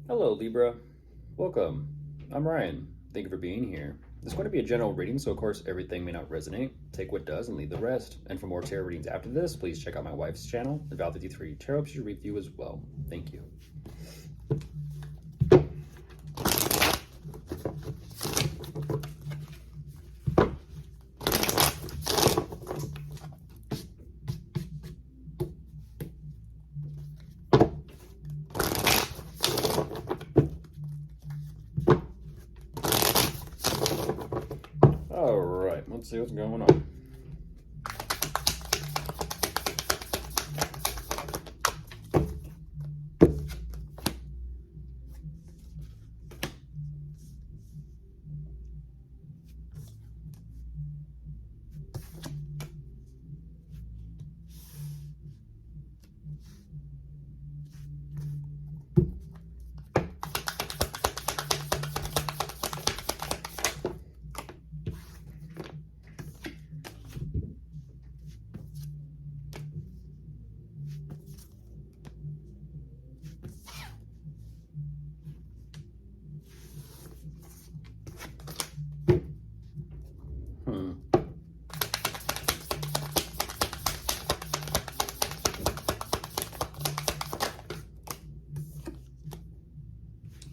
Hello, Libra. Welcome. I'm Ryan. Thank you for being here. This is going to be a general reading, so of course everything may not resonate. Take what does and leave the rest. And for more tarot readings after this, please check out my wife's channel, the Val 53 Tarot. She should read for you as well. Thank you. All right, let's see what's going on.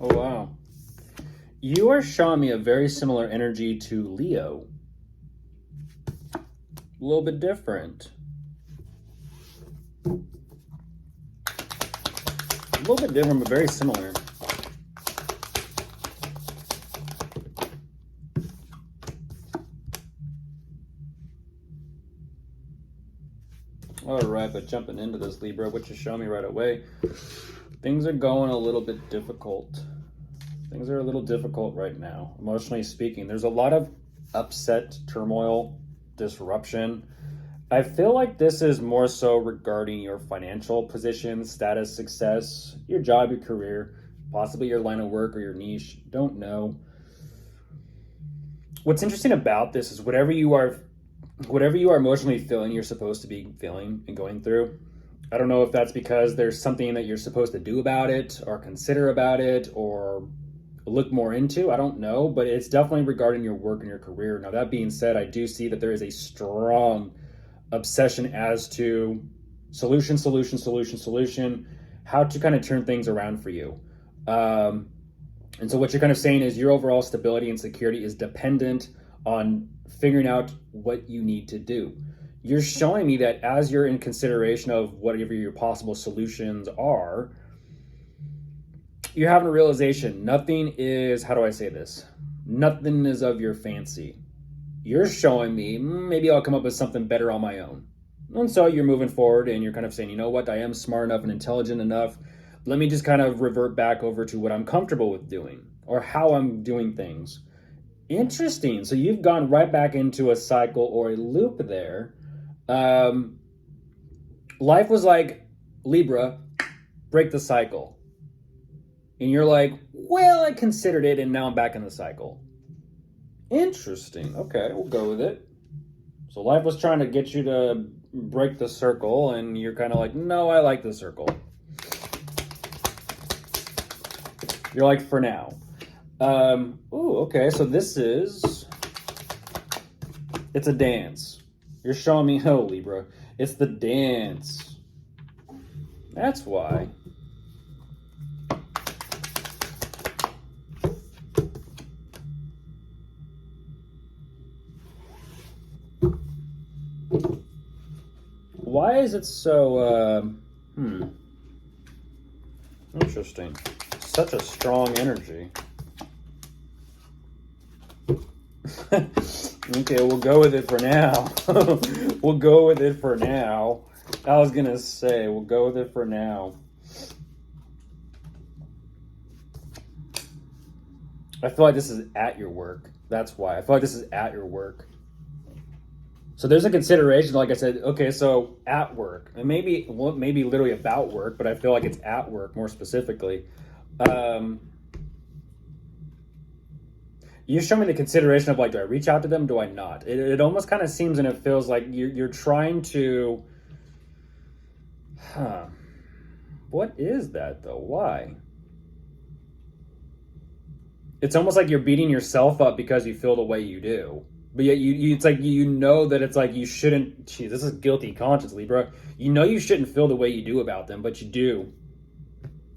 Oh, wow. You are showing me a very similar energy to Leo. A little bit different. A little bit different, but very similar. All right, but jumping into this, Libra, what you show me right away, things are going a little bit difficult. Things are a little difficult right now, emotionally speaking. There's a lot of upset, turmoil, disruption. I feel like this is more so regarding your financial position, status, success, your job, your career, possibly your line of work or your niche. Don't know. What's interesting about this is whatever you are emotionally feeling, you're supposed to be feeling and going through. I don't know if that's because there's something that you're supposed to do about it or consider about it or look more into. I don't know, but it's definitely regarding your work and your career. Now, that being said, I do see that there is a strong obsession as to solution, how to kind of turn things around for you. And so what you're kind of saying is your overall stability and security is dependent on figuring out what you need to do. You're showing me that as you're in consideration of whatever your possible solutions are, you're having a realization. Nothing is, how do I say this? Nothing is of your fancy. You're showing me, maybe I'll come up with something better on my own. And so you're moving forward and you're kind of saying, you know what, I am smart enough and intelligent enough. Let me just kind of revert back over to what I'm comfortable with doing or how I'm doing things. Interesting. So you've gone right back into a cycle or a loop there. Life was like, Libra, break the cycle. And you're like, well, I considered it and now I'm back in the cycle. Interesting. Okay, we'll go with it. So life was trying to get you to break the circle and you're kind of like, no, I like the circle. You're like, for now. Okay, so this is, it's a dance. You're showing me, oh, Libra, it's the dance. That's why. Why is it so, interesting. Such a strong energy. Okay, we'll go with it for now. We'll go with it for now. I was gonna say, we'll go with it for now. I feel like this is at your work. That's why. I feel like this is at your work. So there's a consideration, like I said, okay, so at work. And maybe literally about work, but I feel like it's at work more specifically. You show me the consideration of like, do I reach out to them? Do I not? It almost kind of seems and it feels like you're trying to, what is that though? Why? It's almost like you're beating yourself up because you feel the way you do. But yet it's like you know that it's like you shouldn't. Geez, this is guilty conscience, Libra. You know you shouldn't feel the way you do about them, but you do.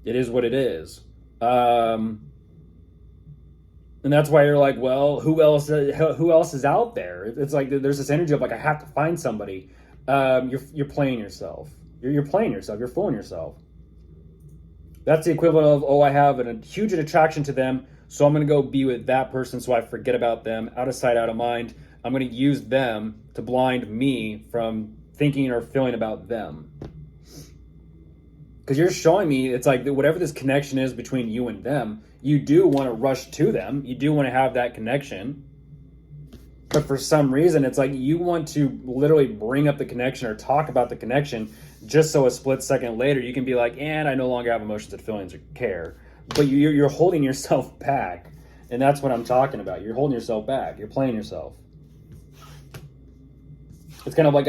It is what it is. And that's why you're like, well, who else is out there? It's like there's this energy of like I have to find somebody. You're playing yourself. You're playing yourself. You're fooling yourself. That's the equivalent of, oh, I have a huge attraction to them, so I'm going to go be with that person so I forget about them, out of sight, out of mind. I'm going to use them to blind me from thinking or feeling about them. Because you're showing me, it's like whatever this connection is between you and them, you do want to rush to them. You do want to have that connection. But for some reason, it's like you want to literally bring up the connection or talk about the connection just so a split second later you can be like, and I no longer have emotions and feelings or care. But you're holding yourself back. And that's what I'm talking about. You're holding yourself back. You're playing yourself. It's kind of like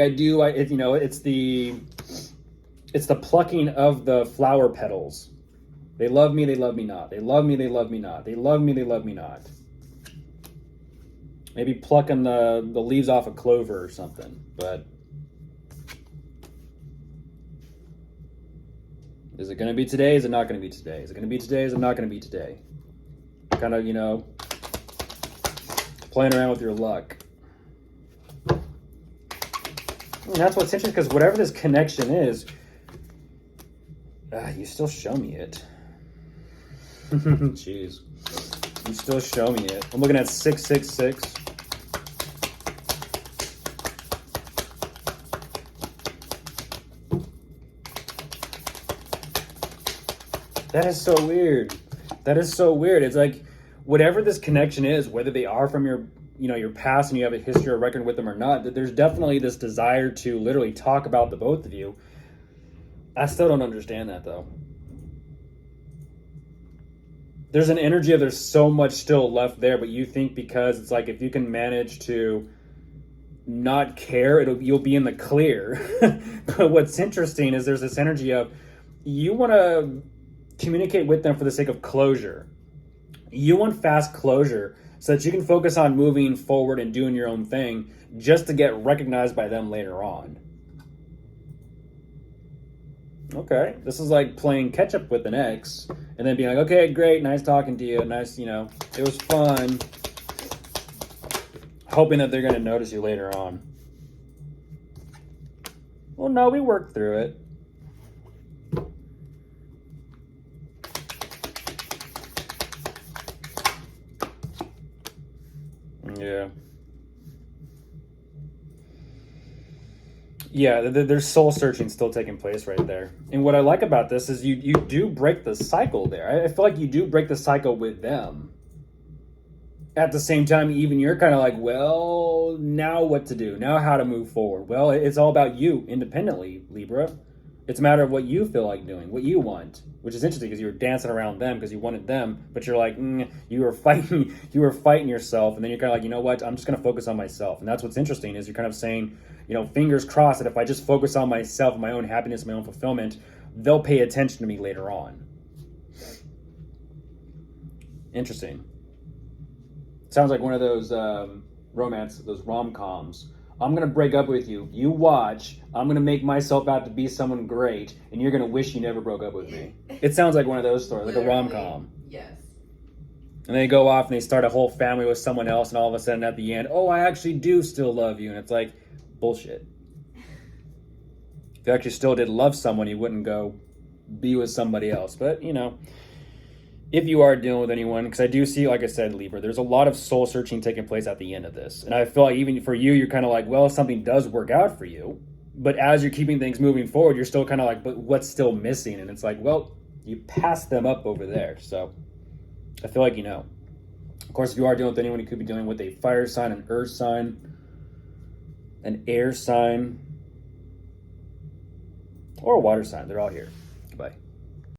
it's the plucking of the flower petals. They love me not. They love me, they love me not. They love me, they love me not. Maybe plucking the leaves off a clover or something, but is it going to be today? Is it not going to be today? Is it going to be today? Is it not going to be today? Kind of, playing around with your luck. And that's what's interesting, because whatever this connection is, you still show me it. Jeez. You still show me it. I'm looking at 666. That is so weird. That is so weird. It's like whatever this connection is, whether they are from your past and you have a history or record with them or not, there's definitely this desire to literally talk about the both of you. I still don't understand that though. There's an energy of there's so much still left there, but you think because it's like if you can manage to not care, you'll be in the clear. But what's interesting is there's this energy of you want to communicate with them for the sake of closure. You want fast closure so that you can focus on moving forward and doing your own thing just to get recognized by them later on. Okay, this is like playing catch up with an ex and then being like, okay, great, nice talking to you, nice, it was fun. Hoping that they're going to notice you later on. Well, no, we worked through it. Yeah. Yeah, there's soul searching still taking place right there. And what I like about this is you do break the cycle there. I feel like you do break the cycle with them. At the same time, even you're kind of like, well, now what to do? Now how to move forward? Well, it's all about you independently, Libra. It's a matter of what you feel like doing, what you want, which is interesting because you were dancing around them because you wanted them, but you're like, you were fighting yourself, and then you're kind of like, you know what? I'm just going to focus on myself. And that's what's interesting is you're kind of saying, fingers crossed that if I just focus on myself and my own happiness, my own fulfillment, they'll pay attention to me later on. Interesting. Sounds like one of those those rom-coms. I'm going to break up with you. You watch. I'm going to make myself out to be someone great, and you're going to wish you never broke up with me. It sounds like one of those stories, like a rom-com. Yes. And they go off and they start a whole family with someone else, and all of a sudden at the end, oh, I actually do still love you. And it's like, bullshit. If you actually still did love someone, you wouldn't go be with somebody else. But, if you are dealing with anyone, because I do see, like I said, Libra, there's a lot of soul searching taking place at the end of this. And I feel like even for you, you're kind of like, well, if something does work out for you, but as you're keeping things moving forward, you're still kind of like, but what's still missing? And it's like, well, you passed them up over there. So I feel like Of course, if you are dealing with anyone, you could be dealing with a fire sign, an earth sign, an air sign, or a water sign. They're all here.